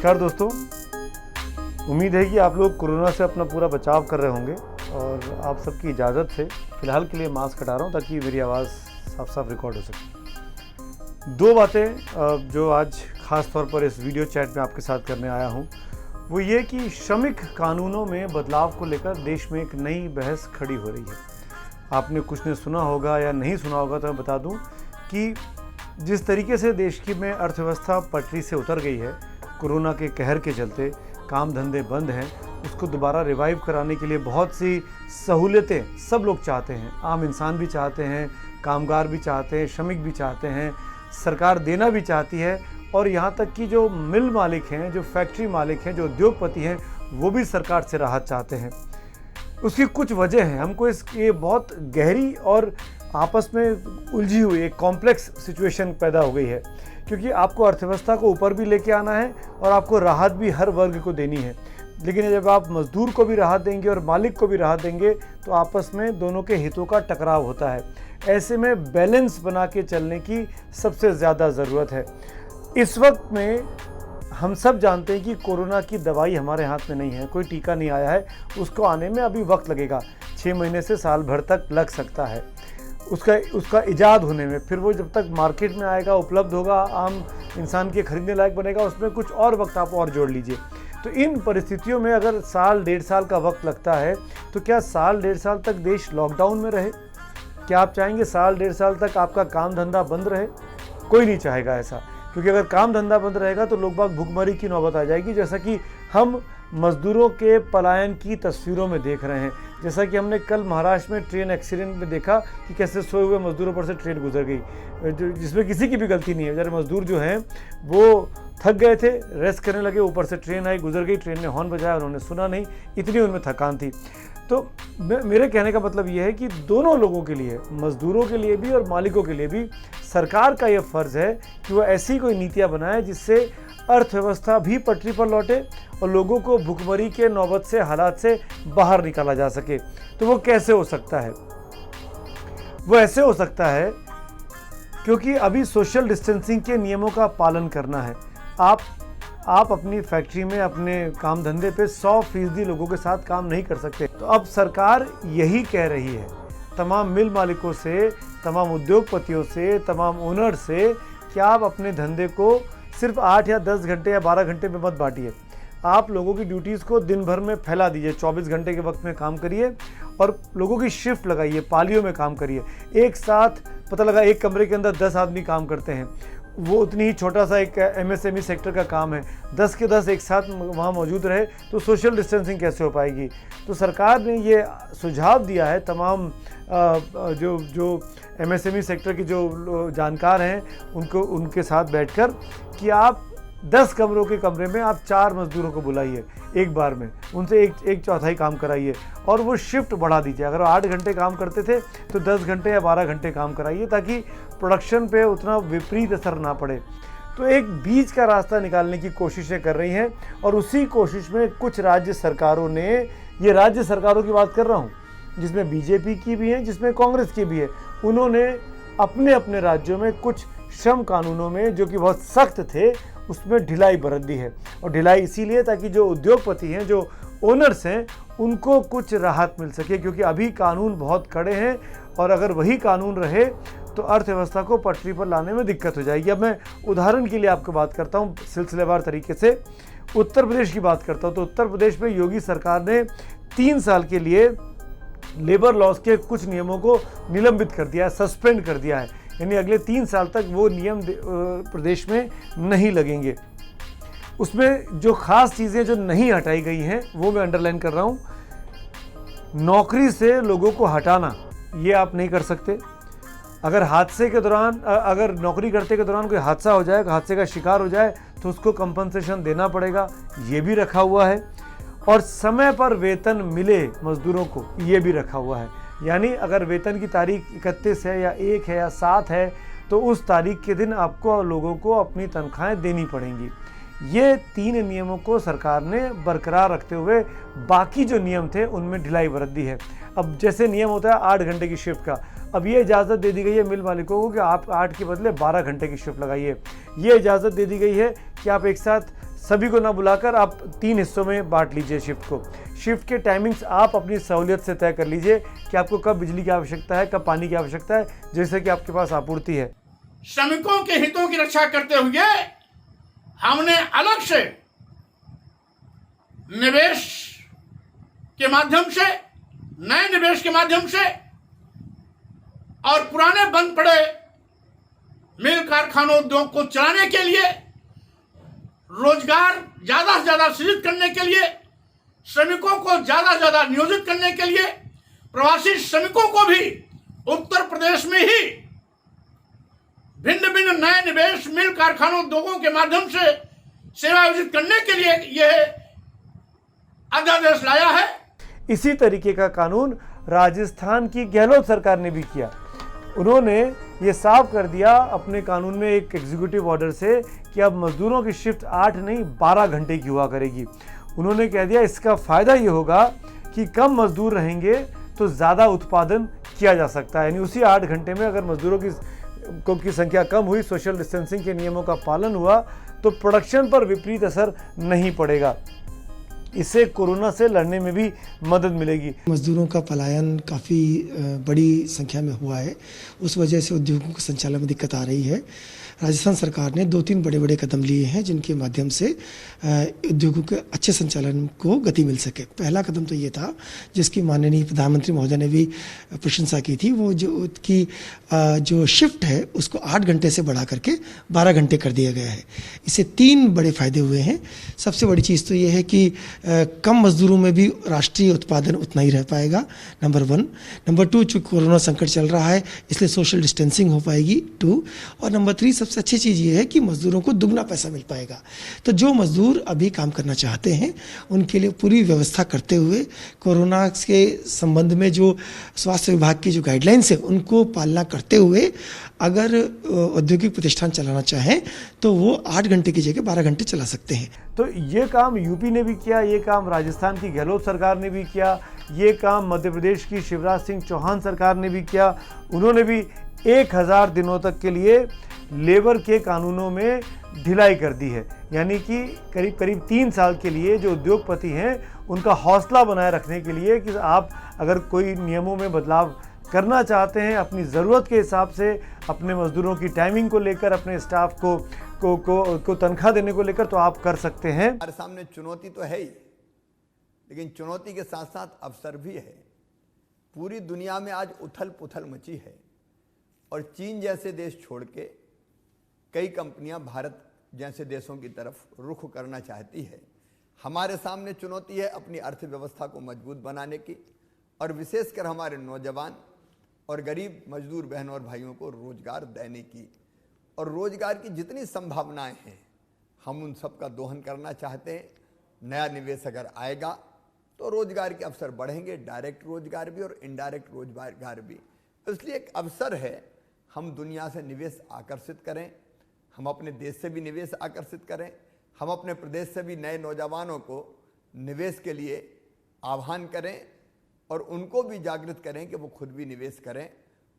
नमस्कार दोस्तों, उम्मीद है कि आप लोग कोरोना से अपना पूरा बचाव कर रहे होंगे और आप सबकी इजाज़त से फ़िलहाल के लिए मास्क हटा रहा हूँ ताकि मेरी आवाज़ साफ साफ रिकॉर्ड हो सके। दो बातें जो आज ख़ास तौर पर इस वीडियो चैट में आपके साथ करने आया हूँ वो ये कि श्रमिक कानूनों में बदलाव को लेकर देश में एक नई बहस खड़ी हो रही है। आपने कुछ ने सुना होगा या नहीं सुना होगा तो मैं बता दूं कि जिस तरीके से देश की में अर्थव्यवस्था पटरी से उतर गई है, कोरोना के कहर के चलते काम धंधे बंद हैं, उसको दोबारा रिवाइव कराने के लिए बहुत सी सहूलियतें सब लोग चाहते हैं। आम इंसान भी चाहते हैं, कामगार भी चाहते हैं, श्रमिक भी चाहते हैं, सरकार देना भी चाहती है और यहाँ तक कि जो मिल मालिक हैं, जो फैक्ट्री मालिक हैं, जो उद्योगपति हैं, वो भी सरकार से राहत चाहते हैं। उसकी कुछ वजह है। हमको ये बहुत गहरी और आपस में उलझी हुई एक कॉम्प्लेक्स सिचुएशन पैदा हो गई है, क्योंकि आपको अर्थव्यवस्था को ऊपर भी लेके आना है और आपको राहत भी हर वर्ग को देनी है। लेकिन जब आप मजदूर को भी राहत देंगे और मालिक को भी राहत देंगे तो आपस में दोनों के हितों का टकराव होता है। ऐसे में बैलेंस बना के चलने की सबसे ज़्यादा ज़रूरत है। इस वक्त में हम सब जानते हैं कि कोरोना की दवाई हमारे हाथ में नहीं है, कोई टीका नहीं आया है, उसको आने में अभी वक्त लगेगा, 6 महीने से साल भर तक लग सकता है उसका इजाद होने में। फिर वो जब तक मार्केट में आएगा, उपलब्ध होगा, आम इंसान के खरीदने लायक बनेगा, उसमें कुछ और वक्त आप और जोड़ लीजिए। तो इन परिस्थितियों में अगर साल डेढ़ साल का वक्त लगता है तो क्या साल डेढ़ साल तक देश लॉकडाउन में रहे? क्या आप चाहेंगे साल डेढ़ साल तक आपका काम धंधा बंद रहे? कोई नहीं चाहेगा ऐसा, क्योंकि अगर काम धंधा बंद रहेगा तो लोग बाग भुखमरी की नौबत आ जाएगी, जैसा कि हम मजदूरों के पलायन की तस्वीरों में देख रहे हैं। जैसा कि हमने कल महाराष्ट्र में ट्रेन एक्सीडेंट में देखा कि कैसे सोए हुए मजदूरों पर से ट्रेन गुजर गई, जिसमें किसी की भी गलती नहीं है। बेचारे मजदूर जो हैं वो थक गए थे, रेस्ट करने लगे, ऊपर से ट्रेन आई, गुजर गई, ट्रेन ने हॉर्न बजाया, उन्होंने सुना नहीं, इतनी उनमें थकान थी। तो मेरे कहने का मतलब ये है कि दोनों लोगों के लिए, मजदूरों के लिए भी और मालिकों के लिए भी, सरकार का यह फ़र्ज़ है कि वो ऐसी कोई नीतियाँ बनाए जिससे अर्थव्यवस्था भी पटरी पर लौटे और लोगों को भुखमरी के नौबत से, हालात से बाहर निकाला जा सके। तो वो कैसे हो सकता है? वो ऐसे हो सकता है क्योंकि अभी सोशल डिस्टेंसिंग के नियमों का पालन करना है। आप अपनी फैक्ट्री में, अपने काम धंधे पे 100% लोगों के साथ काम नहीं कर सकते। तो अब सरकार यही कह रही है तमाम मिल मालिकों से, तमाम उद्योगपतियों से, तमाम ओनर से कि आप अपने धंधे को सिर्फ 8 या 10 घंटे या 12 घंटे में मत बांटिए। आप लोगों की ड्यूटीज़ को दिन भर में फैला दीजिए, 24 घंटे के वक्त में काम करिए और लोगों की शिफ्ट लगाइए, पालियों में काम करिए। एक साथ पता लगा एक कमरे के अंदर 10 आदमी काम करते हैं, वो उतनी ही छोटा सा एक MSME सेक्टर का काम है, 10 के 10 एक साथ वहाँ मौजूद रहे तो सोशल डिस्टेंसिंग कैसे हो पाएगी? तो सरकार ने ये सुझाव दिया है तमाम जो MSME सेक्टर के जो जानकार हैं उनके साथ बैठकर कि आप 10 कमरों के कमरे में आप 4 मजदूरों को बुलाइए एक बार में, उनसे एक चौथाई काम कराइए और वो शिफ्ट बढ़ा दीजिए। अगर वो 8 घंटे काम करते थे तो 10 घंटे या 12 घंटे काम कराइए ताकि प्रोडक्शन पे उतना विपरीत असर ना पड़े। तो एक बीच का रास्ता निकालने की कोशिशें कर रही हैं और उसी कोशिश में कुछ राज्य सरकारों ने, ये राज्य सरकारों की बात कर रहा हूँ जिसमें BJP की भी है, जिसमें कांग्रेस की भी है, उन्होंने अपने अपने राज्यों में कुछ श्रम कानूनों में जो कि बहुत सख्त थे उसमें ढिलाई बरत दी है। और ढिलाई इसीलिए ताकि जो उद्योगपति हैं, जो ओनर्स हैं, उनको कुछ राहत मिल सके, क्योंकि अभी कानून बहुत कड़े हैं और अगर वही कानून रहे तो अर्थव्यवस्था को पटरी पर लाने में दिक्कत हो जाएगी। अब मैं उदाहरण के लिए आपको बात करता हूँ, सिलसिलेवार तरीके से उत्तर प्रदेश की बात करता हूँ। तो उत्तर प्रदेश में योगी सरकार ने 3 साल के लिए लेबर लॉज के कुछ नियमों को निलंबित कर दिया है, सस्पेंड कर दिया है, यानी अगले 3 साल तक वो नियम प्रदेश में नहीं लगेंगे। उसमें जो खास चीज़ें जो नहीं हटाई गई हैं वो मैं अंडरलाइन कर रहा हूँ। नौकरी से लोगों को हटाना ये आप नहीं कर सकते। अगर हादसे के दौरान, अगर नौकरी करते के दौरान कोई हादसा हो जाए, हादसे का शिकार हो जाए तो उसको कंपनसेशन देना पड़ेगा, ये भी रखा हुआ है। और समय पर वेतन मिले मजदूरों को, ये भी रखा हुआ है। यानी अगर वेतन की तारीख 31 है या 1 है या 7 है तो उस तारीख के दिन आपको लोगों को अपनी तनख्वाहें देनी पड़ेंगी। ये 3 नियमों को सरकार ने बरकरार रखते हुए बाकी जो नियम थे उनमें ढिलाई बरत दी है। अब जैसे नियम होता है 8 घंटे की शिफ्ट का, अब ये इजाज़त दे दी गई है मिल मालिकों को कि आप 8 के बदले 12 घंटे की शिफ्ट लगाइए। ये इजाज़त दे दी गई है कि आप एक साथ सभी को ना बुलाकर आप 3 हिस्सों में बांट लीजिए शिफ्ट को। शिफ्ट के टाइमिंग्स आप अपनी सहूलियत से तय कर लीजिए कि आपको कब बिजली की आवश्यकता है, कब पानी की आवश्यकता है, जैसे कि आपके पास आपूर्ति है। श्रमिकों के हितों की रक्षा करते हुए हमने अलग से निवेश के माध्यम से, नए निवेश के माध्यम से और पुराने बंद पड़े मिल कारखानों उद्योग को चलाने के लिए, रोजगार ज्यादा से ज्यादा सृजित करने के लिए, श्रमिकों को ज्यादा से ज्यादा नियोजित करने के लिए, प्रवासी श्रमिकों को भी उत्तर प्रदेश में ही भिन्न भिन्न नए निवेश मिल कारखानों उद्योगों के माध्यम से सेवा आयोजित करने के लिए यह अध्यादेश लाया है। इसी तरीके का कानून राजस्थान की गहलोत सरकार ने भी किया। उन्होंने ये साफ कर दिया अपने कानून में एक एग्जीक्यूटिव ऑर्डर से कि अब मजदूरों की शिफ्ट 8 नहीं 12 घंटे की हुआ करेगी। उन्होंने कह दिया इसका फ़ायदा ये होगा कि कम मजदूर रहेंगे तो ज़्यादा उत्पादन किया जा सकता है। यानी उसी 8 घंटे में अगर मजदूरों की संख्या कम हुई, सोशल डिस्टेंसिंग के नियमों का पालन हुआ, तो प्रोडक्शन पर विपरीत असर नहीं पड़ेगा। इससे कोरोना से लड़ने में भी मदद मिलेगी। मजदूरों का पलायन काफ़ी बड़ी संख्या में हुआ है, उस वजह से उद्योगों के संचालन में दिक्कत आ रही है। राजस्थान सरकार ने 2-3 बड़े कदम लिए हैं जिनके माध्यम से उद्योगों के अच्छे संचालन को गति मिल सके। पहला कदम तो ये था जिसकी माननीय प्रधानमंत्री महोदय ने भी प्रशंसा की थी, वो जो शिफ्ट है उसको 8 घंटे से बढ़ा करके 12 घंटे कर दिया गया है। इससे 3 बड़े फायदे हुए हैं। सबसे बड़ी चीज़ तो ये है कि कम मजदूरों में भी राष्ट्रीय उत्पादन उतना ही रह पाएगा, नंबर 1। नंबर 2, चूँकि कोरोना संकट चल रहा है इसलिए सोशल डिस्टेंसिंग हो पाएगी 2। और नंबर 3, सबसे अच्छी चीज़ ये है कि मजदूरों को दुगना पैसा मिल पाएगा। तो जो मजदूर अभी काम करना चाहते हैं उनके लिए पूरी व्यवस्था करते हुए, कोरोना के संबंध में जो स्वास्थ्य विभाग की जो गाइडलाइंस है उनको पालना करते हुए अगर औद्योगिक प्रतिष्ठान चलाना चाहें तो वो 8 घंटे की जगह 12 घंटे चला सकते हैं। तो ये काम यूपी ने भी किया, ये काम राजस्थान की गहलोत सरकार ने भी किया, ये काम मध्य प्रदेश की शिवराज सिंह चौहान सरकार ने भी किया। उन्होंने भी 1000 दिनों तक के लिए लेबर के कानूनों में ढिलाई कर दी है। यानी कि करीब 3 साल के लिए जो उद्योगपति हैं उनका हौसला बनाए रखने के लिए कि आप अगर कोई नियमों में बदलाव करना चाहते हैं अपनी ज़रूरत के हिसाब से, अपने मजदूरों की टाइमिंग को लेकर, अपने स्टाफ को तनख्वाह देने को लेकर, तो आप कर सकते हैं। हमारे सामने चुनौती तो है ही, लेकिन चुनौती के साथ साथ अवसर भी है। पूरी दुनिया में आज उथल पुथल मची है और चीन जैसे देश छोड़ के कई कंपनियां भारत जैसे देशों की तरफ रुख करना चाहती है। हमारे सामने चुनौती है अपनी अर्थव्यवस्था को मजबूत बनाने की, और विशेषकर हमारे नौजवान और गरीब मजदूर बहनों और भाइयों को रोजगार देने की। और रोजगार की जितनी संभावनाएं हैं हम उन सब का दोहन करना चाहते हैं। नया निवेश अगर आएगा तो रोजगार के अवसर बढ़ेंगे, डायरेक्ट रोजगार भी और इनडायरेक्ट रोजगार भी। इसलिए एक अवसर है हम दुनिया से निवेश आकर्षित करें, हम अपने देश से भी निवेश आकर्षित करें, हम अपने प्रदेश से भी नए नौजवानों को निवेश के लिए आह्वान करें और उनको भी जागृत करें कि वो खुद भी निवेश करें।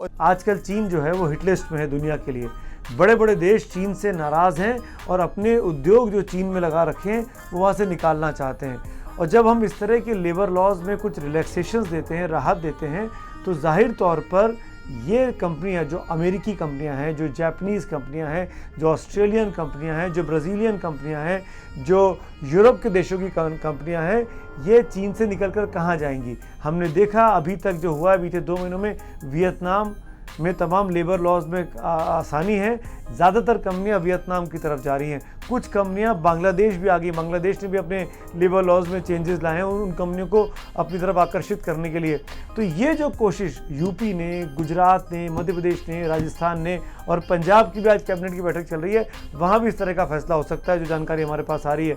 और आजकल चीन जो है वो हिट लिस्ट में है दुनिया के लिए। बड़े बड़े देश चीन से नाराज़ हैं और अपने उद्योग जो चीन में लगा रखे हैं वो वहाँ से निकालना चाहते हैं। और जब हम इस तरह के लेबर लॉज में कुछ रिलैक्सेशंस देते हैं, राहत देते हैं, तो जाहिर तौर पर ये कंपनियां, जो अमेरिकी कंपनियां हैं, जो जापानीज़ कंपनियां हैं, जो ऑस्ट्रेलियन कंपनियां हैं, जो ब्राज़ीलियन कंपनियां हैं, जो यूरोप के देशों की कंपनियां हैं, ये चीन से निकलकर कहाँ जाएंगी? हमने देखा अभी तक जो हुआ है बीते 2 महीनों में, वियतनाम में तमाम लेबर लॉज में आसानी है। ज़्यादातर कंपनियां वियतनाम की तरफ जा रही हैं। कुछ कंपनियां बांग्लादेश भी आ गई, बांग्लादेश ने भी अपने लेबर लॉज में चेंजेस लाए हैं उन कंपनियों को अपनी तरफ आकर्षित करने के लिए। तो ये जो कोशिश यूपी ने, गुजरात ने, मध्य प्रदेश ने, राजस्थान ने और पंजाब की भी आज कैबिनेट की बैठक चल रही है, वहाँ भी इस तरह का फैसला हो सकता है, जो जानकारी हमारे पास आ रही है।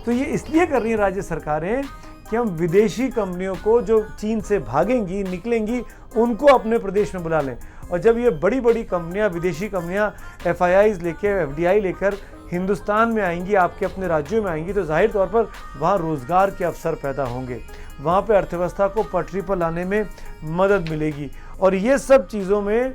तो ये इसलिए कर रही हैं राज्य सरकारें कि हम विदेशी कंपनियों को जो चीन से भागेंगी, निकलेंगी, उनको अपने प्रदेश में बुला लें। और जब ये बड़ी बड़ी कंपनियां, विदेशी कंपनियां FIIs लेकर, FDI लेकर हिंदुस्तान में आएंगी, आपके अपने राज्यों में आएंगी, तो जाहिर तौर पर वहाँ रोज़गार के अवसर पैदा होंगे, वहाँ पे अर्थव्यवस्था को पटरी पर लाने में मदद मिलेगी। और ये सब चीज़ों में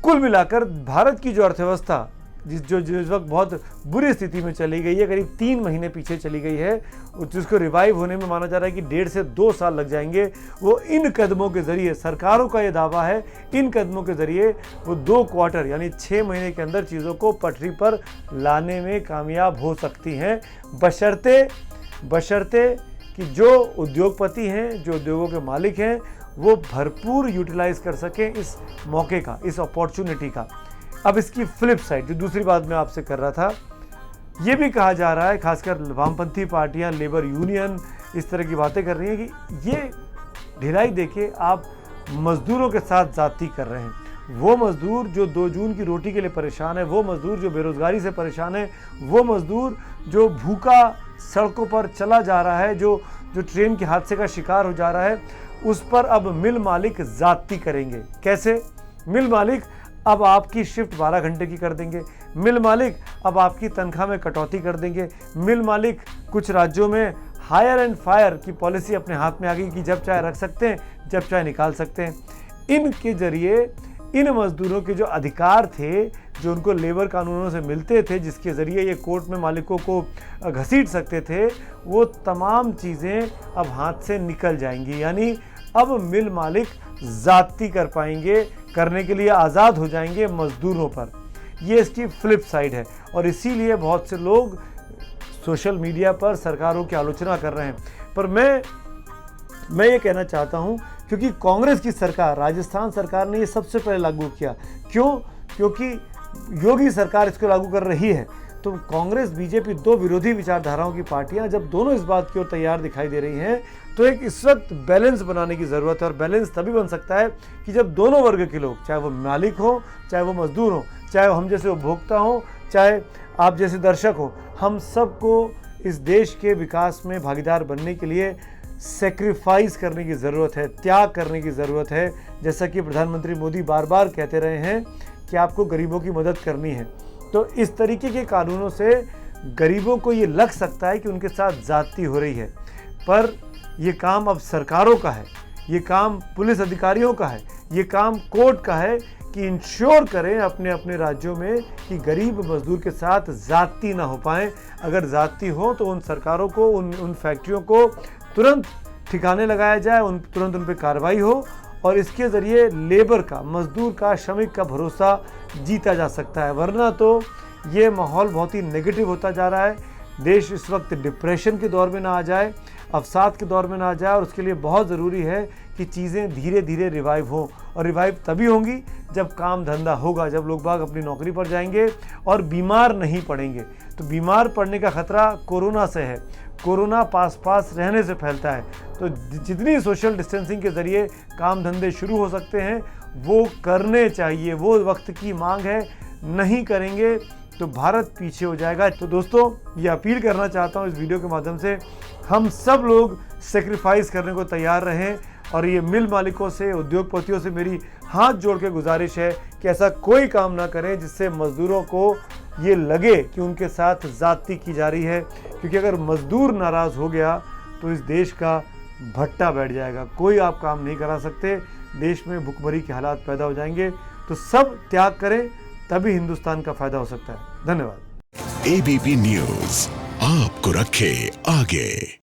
कुल मिलाकर भारत की जो अर्थव्यवस्था जो इस वक्त बहुत बुरी स्थिति में चली गई है, करीब 3 महीने पीछे चली गई है, जिसको रिवाइव होने में माना जा रहा है कि 1.5 से 2 साल लग जाएंगे, वो इन कदमों के ज़रिए, सरकारों का ये दावा है, इन कदमों के ज़रिए वो 2 क्वार्टर यानी 6 महीने के अंदर चीज़ों को पटरी पर लाने में कामयाब हो सकती हैं, बशर्ते कि जो उद्योगपति हैं, जो उद्योगों के मालिक हैं, वो भरपूर यूटिलाइज कर सकें इस मौके का, इस अपॉर्चुनिटी का। अब इसकी फ्लिप साइड, जो दूसरी बात मैं आपसे कर रहा था, ये भी कहा जा रहा है, खासकर वामपंथी पार्टियां, लेबर यूनियन इस तरह की बातें कर रही हैं कि ये ढिलाई देके आप मजदूरों के साथ जाती कर रहे हैं। वो मजदूर जो 2 जून की रोटी के लिए परेशान है, वो मजदूर जो बेरोजगारी से परेशान है, वो मजदूर जो भूखा सड़कों पर चला जा रहा है, जो ट्रेन के हादसे का शिकार हो जा रहा है, उस पर अब मिल मालिक जाती करेंगे। कैसे? मिल मालिक अब आपकी शिफ्ट 12 घंटे की कर देंगे, मिल मालिक अब आपकी तनख्वाह में कटौती कर देंगे, मिल मालिक कुछ राज्यों में हायर एंड फायर की पॉलिसी अपने हाथ में आ गई कि जब चाहे रख सकते हैं, जब चाहे निकाल सकते हैं। इनके जरिए इन मजदूरों के जो अधिकार थे, जो उनको लेबर कानूनों से मिलते थे, जिसके ज़रिए ये कोर्ट में मालिकों को घसीट सकते थे, वो तमाम चीज़ें अब हाथ से निकल जाएंगी। यानी अब मिल मालिक ज़ाती कर पाएंगे, करने के लिए आज़ाद हो जाएंगे मज़दूरों पर। ये इसकी फ्लिप साइड है और इसीलिए बहुत से लोग सोशल मीडिया पर सरकारों की आलोचना कर रहे हैं। पर मैं ये कहना चाहता हूँ, क्योंकि कांग्रेस की सरकार, राजस्थान सरकार ने ये सबसे पहले लागू किया। क्यों? क्योंकि योगी सरकार इसको लागू कर रही है। तो कांग्रेस, बीजेपी, 2 विरोधी विचारधाराओं की पार्टियां जब दोनों इस बात की ओर तैयार दिखाई दे रही हैं, तो एक इस वक्त बैलेंस बनाने की ज़रूरत है। और बैलेंस तभी बन सकता है कि जब दोनों वर्ग के लोग, चाहे वो मालिक हो, चाहे वो मजदूर हो, चाहे हम जैसे उपभोक्ता हों, चाहे आप जैसे दर्शक हो, हम सबको इस देश के विकास में भागीदार बनने के लिए सेक्रीफाइस करने की ज़रूरत है, त्याग करने की ज़रूरत है। जैसा कि प्रधानमंत्री मोदी बार बार कहते रहे हैं कि आपको गरीबों की मदद करनी है। तो इस तरीके के कानूनों से गरीबों को ये लग सकता है कि उनके साथ ज़्यादती हो रही है, पर ये काम अब सरकारों का है, ये काम पुलिस अधिकारियों का है, ये काम कोर्ट का है कि इंश्योर करें अपने अपने राज्यों में कि गरीब मजदूर के साथ ज़्यादती ना हो पाए। अगर ज़्यादती हो तो उन सरकारों को, उन फैक्ट्रियों को तुरंत ठिकाने लगाया जाए, तुरंत उन पर कार्रवाई हो और इसके ज़रिए लेबर का, मजदूर का, श्रमिक का भरोसा जीता जा सकता है। वरना तो ये माहौल बहुत ही नेगेटिव होता जा रहा है। देश इस वक्त डिप्रेशन के दौर में ना आ जाए, अवसाद के दौर में ना आ जाए, और उसके लिए बहुत ज़रूरी है कि चीज़ें धीरे धीरे रिवाइव हों। और रिवाइव तभी होंगी जब काम धंधा होगा, जब लोग बाग अपनी नौकरी पर जाएंगे और बीमार नहीं पड़ेंगे। तो बीमार पड़ने का खतरा कोरोना से है, कोरोना पास रहने से फैलता है। तो जितनी सोशल डिस्टेंसिंग के ज़रिए काम धंधे शुरू हो सकते हैं वो करने चाहिए, वो वक्त की मांग है। नहीं करेंगे तो भारत पीछे हो जाएगा। तो दोस्तों, ये अपील करना चाहता हूँ इस वीडियो के माध्यम से, हम सब लोग सेक्रीफाइस करने को तैयार रहें। और ये मिल मालिकों से, उद्योगपतियों से मेरी हाथ जोड़ के गुजारिश है कि ऐसा कोई काम ना करें जिससे मजदूरों को ये लगे कि उनके साथ ज़्यादती की जा रही है। क्योंकि अगर मजदूर नाराज़ हो गया तो इस देश का भट्टा बैठ जाएगा, कोई आप काम नहीं करा सकते, देश में भुखमरी के हालात पैदा हो जाएंगे। तो सब त्याग करें, तभी हिंदुस्तान का फायदा हो सकता है। धन्यवाद। एबीपी न्यूज़ आपको रखे आगे।